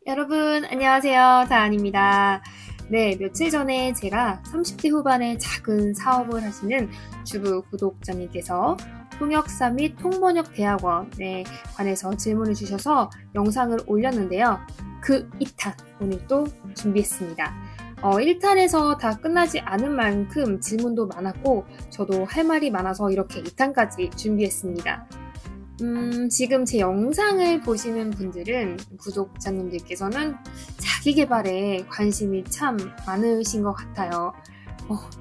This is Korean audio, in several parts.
여러분, 안녕하세요. 다안입니다. 네, 며칠 전에 제가 30대 후반의 작은 사업을 하시는 주부 구독자님께서 통역사 및 통번역 대학원에 관해서 질문을 주셔서 영상을 올렸는데요. 그 2탄 오늘 또 준비했습니다. 1탄에서 다 끝나지 않은 만큼 질문도 많았고 저도 할 말이 많아서 이렇게 2탄까지 준비했습니다. 지금 제 영상을 보시는 분들은 구독자님들께서는 자기 개발에 관심이 참 많으신 것 같아요.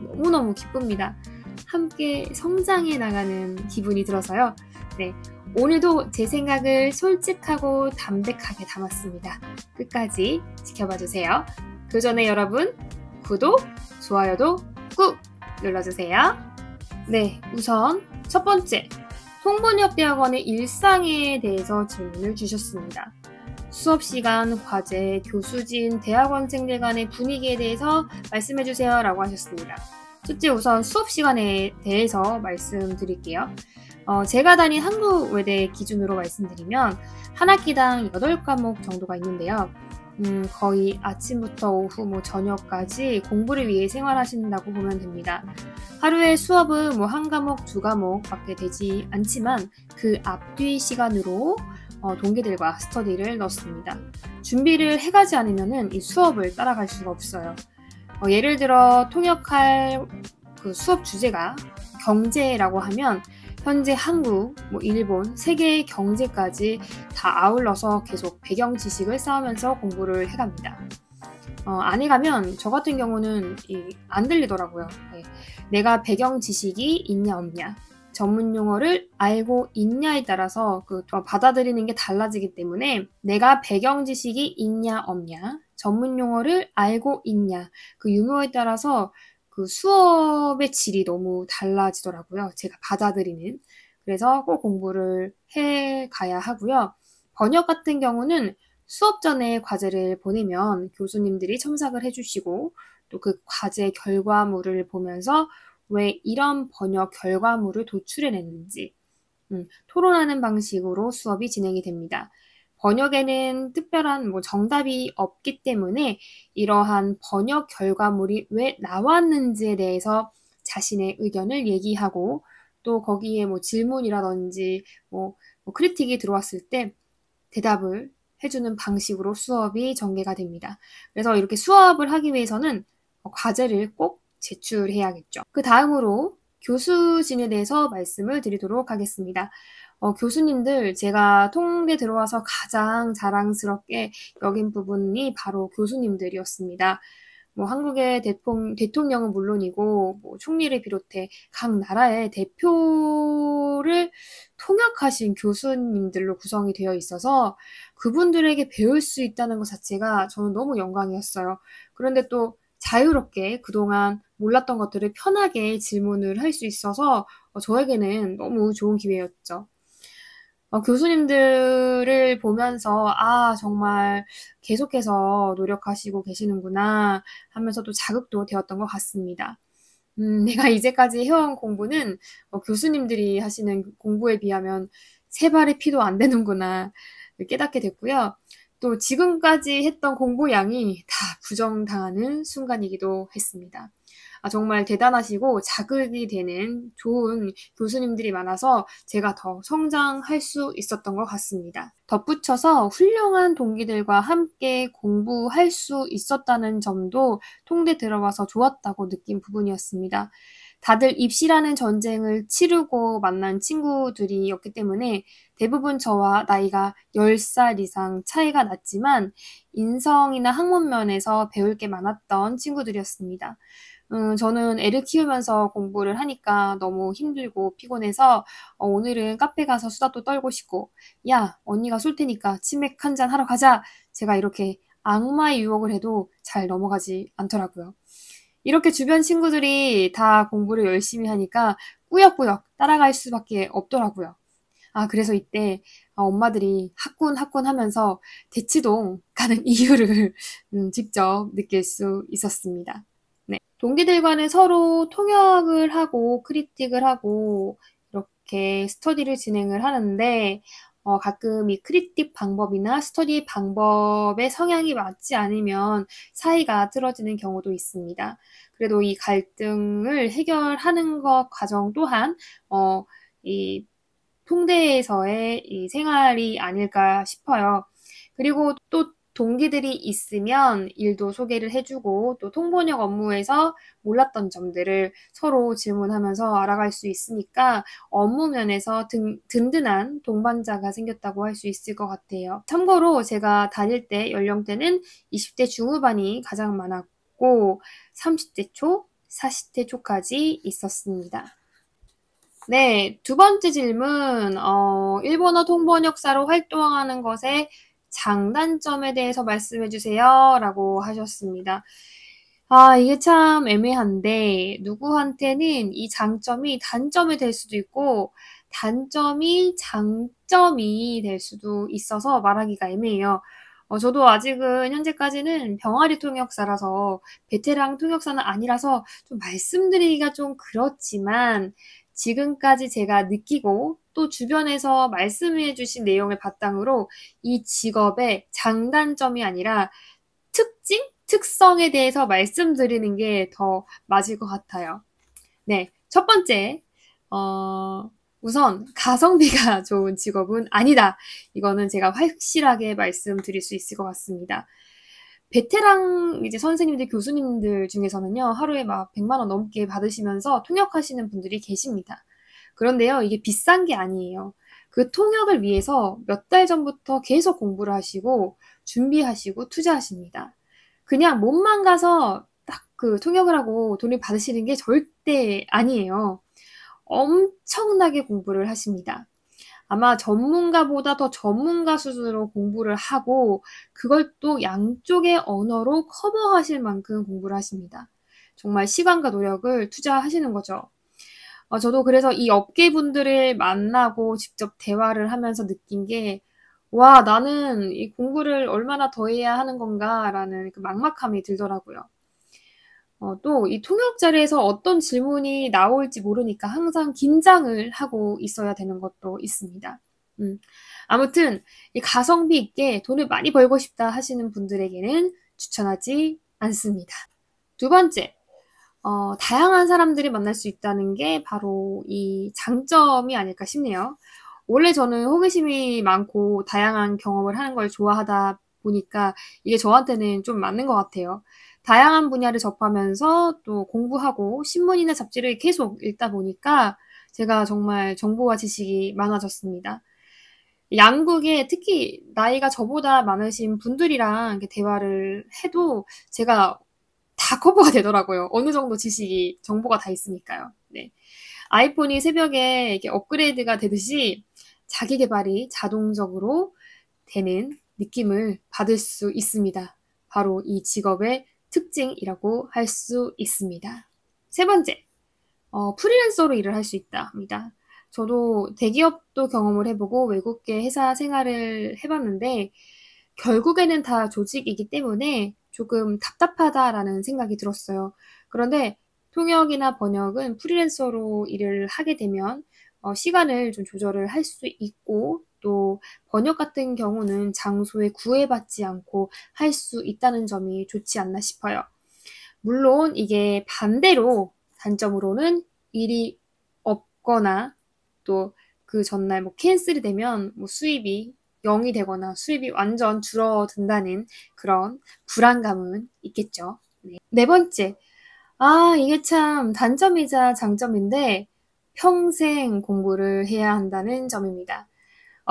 너무너무 기쁩니다. 함께 성장해 나가는 기분이 들어서요. 네, 오늘도 제 생각을 솔직하고 담백하게 담았습니다. 끝까지 지켜봐 주세요. 그 전에 여러분, 구독, 좋아요도 꾹 눌러주세요. 네, 우선 첫 번째, 통번역대학원의 일상에 대해서 질문을 주셨습니다. 수업시간, 과제, 교수진, 대학원생들 간의 분위기에 대해서 말씀해주세요 라고 하셨습니다. 첫째, 우선 수업시간에 대해서 말씀드릴게요. 제가 다닌 한국외대 기준으로 말씀드리면 한 학기당 8과목 정도가 있는데요. 거의 아침부터 오후 저녁까지 공부를 위해 생활하신다고 보면 됩니다. 하루에 수업은 한 과목, 두 과목 밖에 되지 않지만 그 앞뒤 시간으로 동기들과 스터디를 넣습니다. 준비를 해가지 않으면 이 수업을 따라갈 수가 없어요. 예를 들어 통역할 그 수업 주제가 경제라고 하면 현재 한국, 일본, 세계의 경제까지 다 아울러서 계속 배경 지식을 쌓으면서 공부를 해갑니다. 안 해가면 저 같은 경우는 안 들리더라고요. 네. 내가 배경 지식이 있냐 없냐, 전문 용어를 알고 있냐에 따라서 받아들이는 게 달라지기 때문에 내가 배경 지식이 있냐 없냐, 전문 용어를 알고 있냐, 그 유무에 따라서 그 수업의 질이 너무 달라지더라고요. 제가 받아들이는. 그래서 꼭 공부를 해 가야 하고요. 번역 같은 경우는 수업 전에 과제를 보내면 교수님들이 첨삭을 해주시고 또 그 과제 결과물을 보면서 왜 이런 번역 결과물을 도출해냈는지 토론하는 방식으로 수업이 진행이 됩니다. 번역에는 특별한 정답이 없기 때문에 이러한 번역 결과물이 왜 나왔는지에 대해서 자신의 의견을 얘기하고 또 거기에 질문이라든지 크리틱이 들어왔을 때 대답을 해주는 방식으로 수업이 전개가 됩니다. 그래서 이렇게 수업을 하기 위해서는 과제를 꼭 제출해야겠죠. 그 다음으로 교수진에 대해서 말씀을 드리도록 하겠습니다. 교수님들, 제가 통대 들어와서 가장 자랑스럽게 여긴 부분이 바로 교수님들이었습니다. 한국의 대통령은 물론이고 총리를 비롯해 각 나라의 대표를 통역하신 교수님들로 구성이 되어 있어서 그분들에게 배울 수 있다는 것 자체가 저는 너무 영광이었어요. 그런데 또 자유롭게 그동안 몰랐던 것들을 편하게 질문을 할 수 있어서 저에게는 너무 좋은 기회였죠. 교수님들을 보면서 정말 계속해서 노력하시고 계시는구나 하면서 또 자극도 되었던 것 같습니다. 내가 이제까지 해온 공부는 교수님들이 하시는 공부에 비하면 세 발의 피도 안 되는구나 깨닫게 됐고요. 또 지금까지 했던 공부량이 다 부정당하는 순간이기도 했습니다. 정말 대단하시고 자극이 되는 좋은 교수님들이 많아서 제가 더 성장할 수 있었던 것 같습니다. 덧붙여서 훌륭한 동기들과 함께 공부할 수 있었다는 점도 통대 들어가서 좋았다고 느낀 부분이었습니다. 다들 입시라는 전쟁을 치르고 만난 친구들이었기 때문에 대부분 저와 나이가 10살 이상 차이가 났지만 인성이나 학문 면에서 배울 게 많았던 친구들이었습니다. 저는 애를 키우면서 공부를 하니까 너무 힘들고 피곤해서 오늘은 카페 가서 수다도 떨고 싶고 야, 언니가 쏠 테니까 치맥 한잔 하러 가자. 제가 이렇게 악마의 유혹을 해도 잘 넘어가지 않더라고요. 이렇게 주변 친구들이 다 공부를 열심히 하니까 꾸역꾸역 따라갈 수밖에 없더라고요. 그래서 이때 엄마들이 학군 하면서 대치동 가는 이유를 직접 느낄 수 있었습니다. 네. 동기들과는 서로 통역을 하고 크리틱을 하고 이렇게 스터디를 진행을 하는데 가끔 이 크리틱 방법이나 스터디 방법의 성향이 맞지 않으면 사이가 틀어지는 경우도 있습니다. 그래도 이 갈등을 해결하는 것 과정 또한 이 통대에서의 이 생활이 아닐까 싶어요. 그리고 또 동기들이 있으면 일도 소개를 해주고 또 통번역 업무에서 몰랐던 점들을 서로 질문하면서 알아갈 수 있으니까 업무 면에서 든든한 동반자가 생겼다고 할 수 있을 것 같아요. 참고로 제가 다닐 때 연령대는 20대 중후반이 가장 많았고 30대 초, 40대 초까지 있었습니다. 네, 두 번째 질문, 일본어 통번역사로 활동하는 것의 장단점에 대해서 말씀해 주세요. 라고 하셨습니다. 이게 참 애매한데, 누구한테는 이 장점이 단점이 될 수도 있고, 단점이 장점이 될 수도 있어서 말하기가 애매해요. 저도 아직은 현재까지는 병아리 통역사라서 베테랑 통역사는 아니라서 좀 말씀드리기가 좀 그렇지만, 지금까지 제가 느끼고 또 주변에서 말씀해 주신 내용을 바탕으로 이 직업의 장단점이 아니라 특징? 특성에 대해서 말씀드리는 게 더 맞을 것 같아요. 네. 첫 번째, 우선 가성비가 좋은 직업은 아니다. 이거는 제가 확실하게 말씀드릴 수 있을 것 같습니다. 베테랑 이제 선생님들, 교수님들 중에서는요, 하루에 막 100만 원 넘게 받으시면서 통역하시는 분들이 계십니다. 그런데요, 이게 비싼 게 아니에요. 그 통역을 위해서 몇 달 전부터 계속 공부를 하시고, 준비하시고, 투자하십니다. 그냥 몸만 가서 딱 그 통역을 하고 돈을 받으시는 게 절대 아니에요. 엄청나게 공부를 하십니다. 아마 전문가보다 더 전문가 수준으로 공부를 하고 그걸 또 양쪽의 언어로 커버하실 만큼 공부를 하십니다. 정말 시간과 노력을 투자하시는 거죠. 저도 그래서 이 업계분들을 만나고 직접 대화를 하면서 느낀 게 와, 나는 이 공부를 얼마나 더 해야 하는 건가라는 그 막막함이 들더라고요. 또 이 통역 자리에서 어떤 질문이 나올지 모르니까 항상 긴장을 하고 있어야 되는 것도 있습니다. 아무튼 이 가성비 있게 돈을 많이 벌고 싶다 하시는 분들에게는 추천하지 않습니다. 두 번째, 다양한 사람들을 만날 수 있다는 게 바로 이 장점이 아닐까 싶네요. 원래 저는 호기심이 많고 다양한 경험을 하는 걸 좋아하다 보니까 이게 저한테는 좀 맞는 것 같아요. 다양한 분야를 접하면서 또 공부하고 신문이나 잡지를 계속 읽다 보니까 제가 정말 정보와 지식이 많아졌습니다. 양국에 특히 나이가 저보다 많으신 분들이랑 이렇게 대화를 해도 제가 다 커버가 되더라고요. 어느 정도 지식이, 정보가 다 있으니까요. 네. 아이폰이 새벽에 이렇게 업그레이드가 되듯이 자기 개발이 자동적으로 되는 느낌을 받을 수 있습니다. 바로 이 직업의 특징이라고 할 수 있습니다. 세 번째, 프리랜서로 일을 할 수 있다입니다. 저도 대기업도 경험을 해보고 외국계 회사 생활을 해봤는데 결국에는 다 조직이기 때문에 조금 답답하다라는 생각이 들었어요. 그런데 통역이나 번역은 프리랜서로 일을 하게 되면 시간을 좀 조절을 할 수 있고 또 번역 같은 경우는 장소에 구애받지 않고 할 수 있다는 점이 좋지 않나 싶어요. 물론 이게 반대로 단점으로는 일이 없거나 또 그 전날 뭐 캔슬이 되면 뭐 수입이 0이 되거나 수입이 완전 줄어든다는 그런 불안감은 있겠죠. 네 번째, 이게 참 단점이자 장점인데 평생 공부를 해야 한다는 점입니다.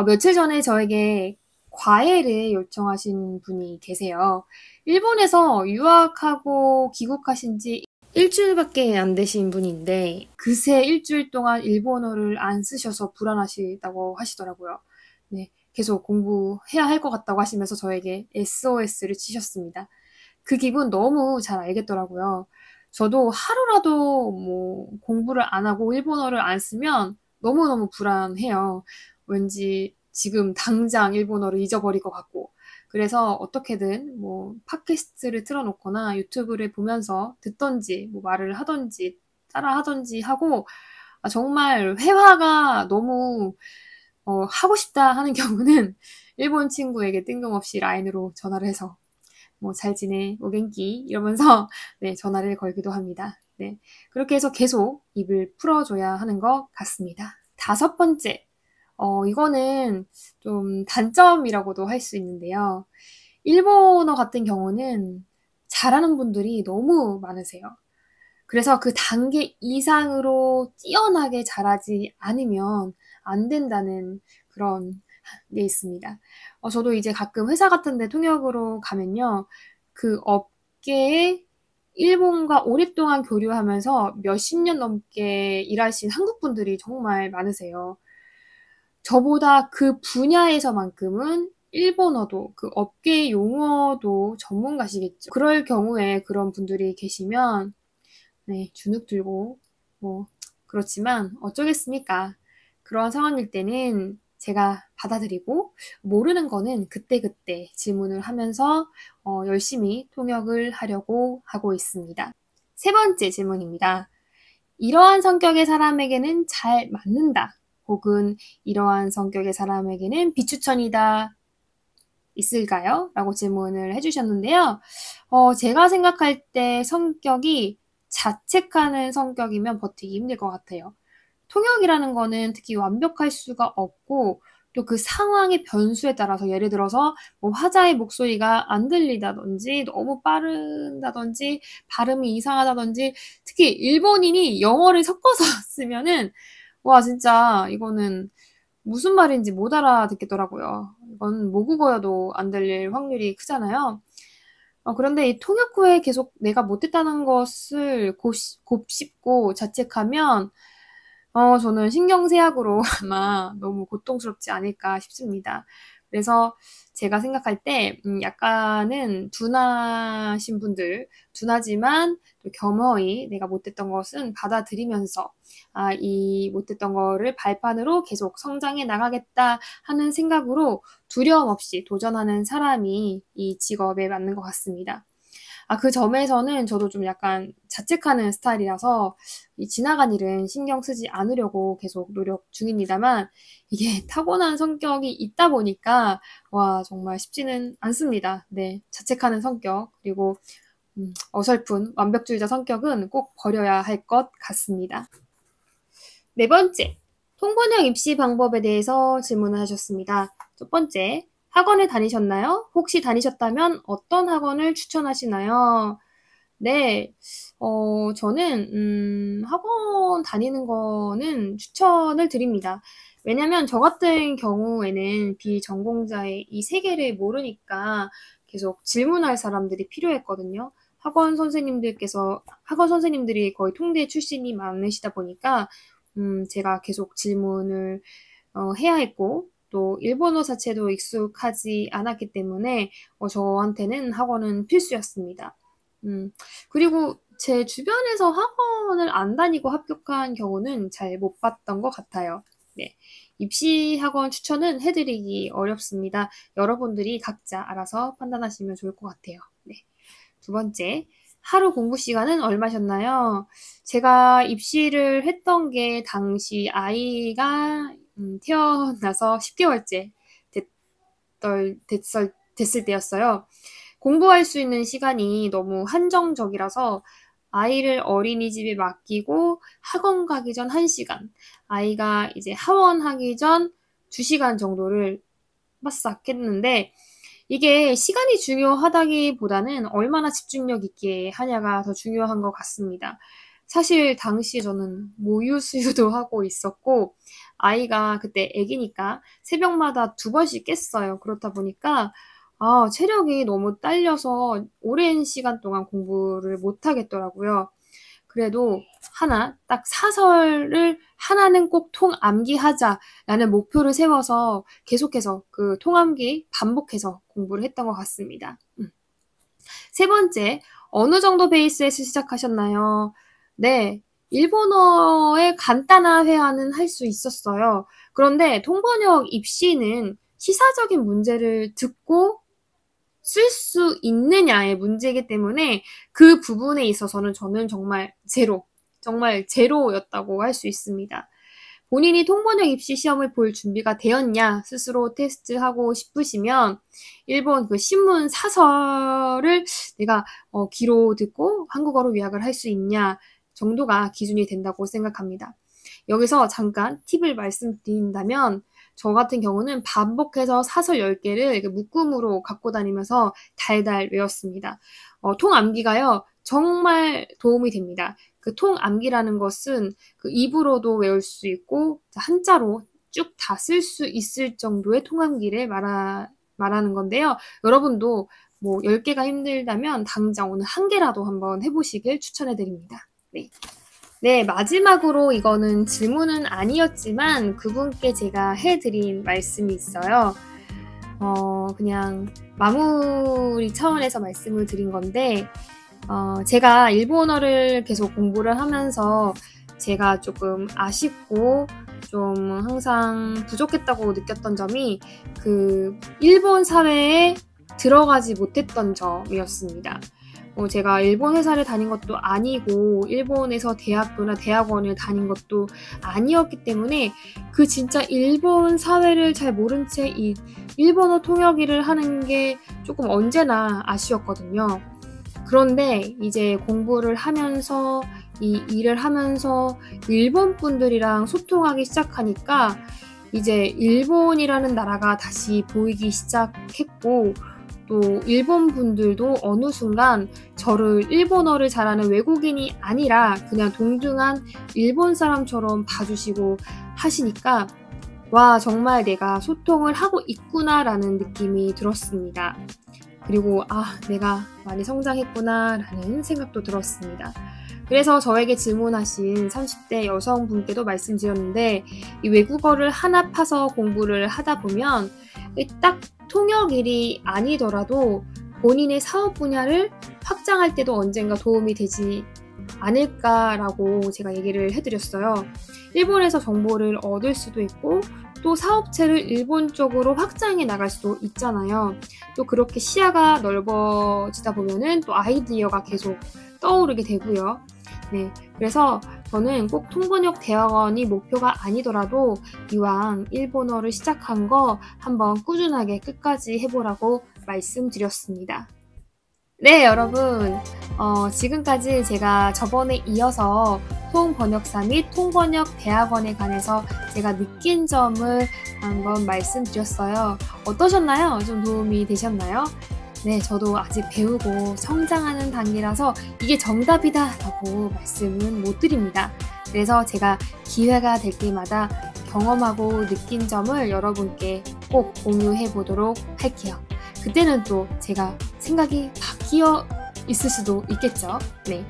며칠 전에 저에게 과외를 요청하신 분이 계세요. 일본에서 유학하고 귀국하신 지 일주일밖에 안 되신 분인데 그새 일주일 동안 일본어를 안 쓰셔서 불안하시다고 하시더라고요. 네, 계속 공부해야 할 것 같다고 하시면서 저에게 SOS를 치셨습니다. 그 기분 너무 잘 알겠더라고요. 저도 하루라도 뭐 공부를 안 하고 일본어를 안 쓰면 너무너무 불안해요. 왠지 지금 당장 일본어를 잊어버릴 것 같고. 그래서 어떻게든 뭐 팟캐스트를 틀어놓거나 유튜브를 보면서 듣던지 뭐 말을 하던지 따라 하던지 하고 정말 회화가 너무 하고 싶다 하는 경우는 일본 친구에게 뜬금없이 라인으로 전화를 해서 뭐 잘 지내, 오겐키 이러면서 네, 전화를 걸기도 합니다. 네, 그렇게 해서 계속 입을 풀어줘야 하는 것 같습니다. 다섯 번째, 이거는 좀 단점이라고도 할 수 있는데요. 일본어 같은 경우는 잘하는 분들이 너무 많으세요. 그래서 그 단계 이상으로 뛰어나게 잘하지 않으면 안 된다는 그런 게 있습니다. 저도 이제 가끔 회사 같은 데 통역으로 가면요. 그 업계에 일본과 오랫동안 교류하면서 몇십 년 넘게 일하신 한국 분들이 정말 많으세요. 저보다 그 분야에서만큼은 일본어도 그 업계 용어도 전문가시겠죠. 그럴 경우에 그런 분들이 계시면 네, 주눅 들고 뭐 그렇지만 어쩌겠습니까? 그런 상황일 때는 제가 받아들이고 모르는 거는 그때그때 질문을 하면서 열심히 통역을 하려고 하고 있습니다. 세 번째 질문입니다. 이러한 성격의 사람에게는 잘 맞는다. 혹은 이러한 성격의 사람에게는 비추천이다. 있을까요? 라고 질문을 해주셨는데요. 제가 생각할 때 성격이 자책하는 성격이면 버티기 힘들 것 같아요. 통역이라는 거는 특히 완벽할 수가 없고 또 그 상황의 변수에 따라서 예를 들어서 뭐 화자의 목소리가 안 들리다든지 너무 빠른다든지 발음이 이상하다든지 특히 일본인이 영어를 섞어서 쓰면은 와 진짜 이거는 무슨 말인지 못 알아듣겠더라고요. 이건 모국어여도 안 들릴 확률이 크잖아요. 그런데 이 통역 후에 계속 내가 못했다는 것을 곱씹고 자책하면 저는 신경쇠약으로 아마 너무 고통스럽지 않을까 싶습니다. 그래서 제가 생각할 때 약간은 둔하신 분들, 둔하지만 또 겸허히 내가 못했던 것은 받아들이면서 이 못했던 거를 발판으로 계속 성장해 나가겠다 하는 생각으로 두려움 없이 도전하는 사람이 이 직업에 맞는 것 같습니다. 그 점에서는 저도 좀 약간 자책하는 스타일이라서 이 지나간 일은 신경 쓰지 않으려고 계속 노력 중입니다만 이게 타고난 성격이 있다 보니까 와 정말 쉽지는 않습니다. 네, 자책하는 성격 그리고 어설픈 완벽주의자 성격은 꼭 버려야 할 것 같습니다. 네 번째, 통번역 입시 방법에 대해서 질문을 하셨습니다. 첫 번째, 학원을 다니셨나요? 혹시 다니셨다면 어떤 학원을 추천하시나요? 네, 저는, 학원 다니는 거는 추천을 드립니다. 왜냐면 저 같은 경우에는 비전공자의 이 세계를 모르니까 계속 질문할 사람들이 필요했거든요. 학원 선생님들이 거의 통대 출신이 많으시다 보니까, 제가 계속 질문을 해야 했고, 또 일본어 자체도 익숙하지 않았기 때문에 저한테는 학원은 필수였습니다. 그리고 제 주변에서 학원을 안 다니고 합격한 경우는 잘 못 봤던 것 같아요. 네. 입시 학원 추천은 해드리기 어렵습니다. 여러분들이 각자 알아서 판단하시면 좋을 것 같아요. 네. 두 번째, 하루 공부 시간은 얼마셨나요? 제가 입시를 했던 게 당시 아이가 태어나서 10개월째 됐을 때였어요. 공부할 수 있는 시간이 너무 한정적이라서 아이를 어린이집에 맡기고 학원 가기 전 1시간, 아이가 이제 하원하기 전 2시간 정도를 바싹 했는데 이게 시간이 중요하다기보다는 얼마나 집중력 있게 하냐가 더 중요한 것 같습니다. 사실 당시에 저는 모유 수유도 하고 있었고 아이가 그때 아기니까 새벽마다 2번씩 깼어요. 그렇다 보니까 체력이 너무 딸려서 오랜 시간 동안 공부를 못 하겠더라고요. 그래도 딱 사설을 하나는 꼭 통암기하자라는 목표를 세워서 계속해서 그 통암기 반복해서 공부를 했던 것 같습니다. 세 번째, 어느 정도 베이스에서 시작하셨나요? 네, 일본어의 간단한 회화는 할 수 있었어요. 그런데 통번역 입시는 시사적인 문제를 듣고 쓸 수 있느냐의 문제이기 때문에 그 부분에 있어서는 저는 정말 제로였다고 할 수 있습니다. 본인이 통번역 입시 시험을 볼 준비가 되었냐 스스로 테스트하고 싶으시면 일본 그 신문 사설을 내가 귀로 듣고 한국어로 요약을 할 수 있냐 정도가 기준이 된다고 생각합니다. 여기서 잠깐 팁을 말씀드린다면 저 같은 경우는 반복해서 사설 10개를 묶음으로 갖고 다니면서 달달 외웠습니다. 통암기가요. 정말 도움이 됩니다. 그 통암기라는 것은 그 입으로도 외울 수 있고 한자로 쭉 다 쓸 수 있을 정도의 통암기를 말하는 건데요. 여러분도 뭐 10개가 힘들다면 당장 오늘 1개라도 한번 해보시길 추천해드립니다. 네. 네, 마지막으로 이거는 질문은 아니었지만 그분께 제가 해드린 말씀이 있어요. 그냥 마무리 차원에서 말씀을 드린 건데, 제가 일본어를 계속 공부를 하면서 제가 조금 아쉽고 좀 항상 부족했다고 느꼈던 점이 그 일본 사회에 들어가지 못했던 점이었습니다. 제가 일본 회사를 다닌 것도 아니고 일본에서 대학교나 대학원을 다닌 것도 아니었기 때문에 그 진짜 일본 사회를 잘 모른 채 이 일본어 통역일을 하는 게 조금 언제나 아쉬웠거든요. 그런데 이제 공부를 하면서 이 일을 하면서 일본 분들이랑 소통하기 시작하니까 이제 일본이라는 나라가 다시 보이기 시작했고 또 일본 분들도 어느 순간 저를 일본어를 잘하는 외국인이 아니라 그냥 동등한 일본 사람처럼 봐주시고 하시니까 와 정말 내가 소통을 하고 있구나라는 느낌이 들었습니다. 그리고 내가 많이 성장했구나 라는 생각도 들었습니다. 그래서 저에게 질문하신 30대 여성분께도 말씀드렸는데 이 외국어를 하나 파서 공부를 하다 보면 딱 통역일이 아니더라도 본인의 사업 분야를 확장할 때도 언젠가 도움이 되지 않을까라고 제가 얘기를 해드렸어요. 일본에서 정보를 얻을 수도 있고 또 사업체를 일본 쪽으로 확장해 나갈 수도 있잖아요. 또 그렇게 시야가 넓어지다 보면은 또 아이디어가 계속 떠오르게 되고요. 네, 그래서 저는 꼭 통번역 대학원이 목표가 아니더라도 이왕 일본어를 시작한 거 한번 꾸준하게 끝까지 해보라고 말씀드렸습니다. 네, 여러분. 지금까지 제가 저번에 이어서 통번역사 및 통번역 대학원에 관해서 제가 느낀 점을 한번 말씀드렸어요. 어떠셨나요? 좀 도움이 되셨나요? 네, 저도 아직 배우고 성장하는 단계라서 이게 정답이다 라고 말씀은 못 드립니다. 그래서 제가 기회가 될 때마다 경험하고 느낀 점을 여러분께 꼭 공유해 보도록 할게요. 그때는 또 제가 생각이 바뀌어 있을 수도 있겠죠. 네.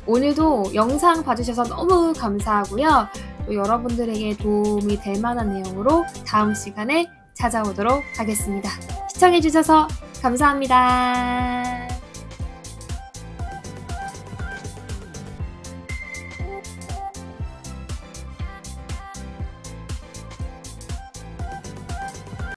오늘도 영상 봐주셔서 너무 감사하고요. 또 여러분들에게 도움이 될 만한 내용으로 다음 시간에 찾아오도록 하겠습니다. 시청해주셔서 감사합니다.